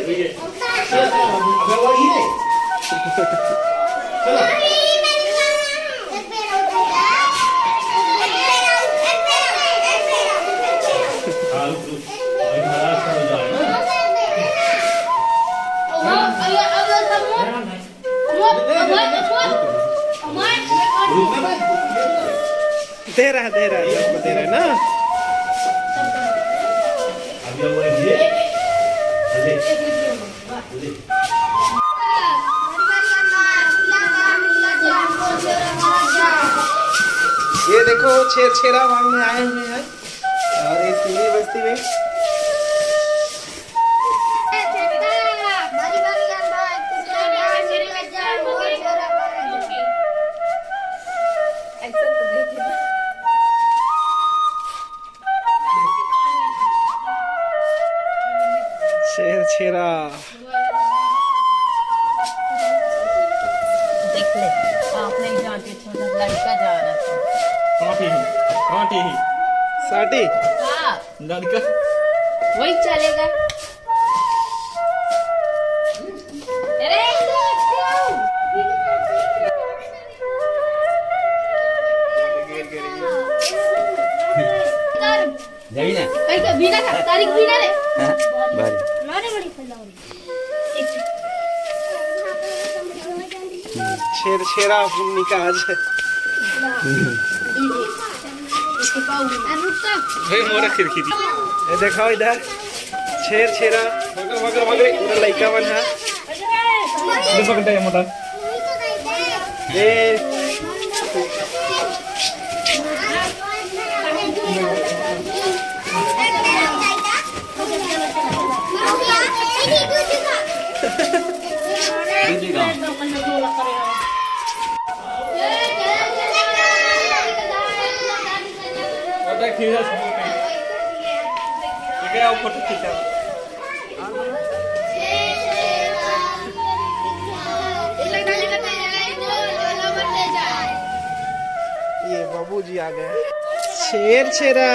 दे रहा है ना। ये देखो छेर छेरा मांगने आए हुए हैं और इस बस्ती में छेर छेरा देख ले आप नहीं जानते छोटा लड़का जा रहा है कांटे ही साटी हाँ लड़का वही चलेगा। अरे जाई ना कहीं का बिना था तारीख बिना रे बारी मारे बड़ी फैलावरी छेर छेरा पुन्नी का आज इसके पाऊ भाई मोरा खिड़की दी ये देखो इधर छेर छेरा मगर पूरा लड़का बन है ये पकड़ता है मोटा ये फोटो खींचा ये बाबूजी आ गए छेर छेरा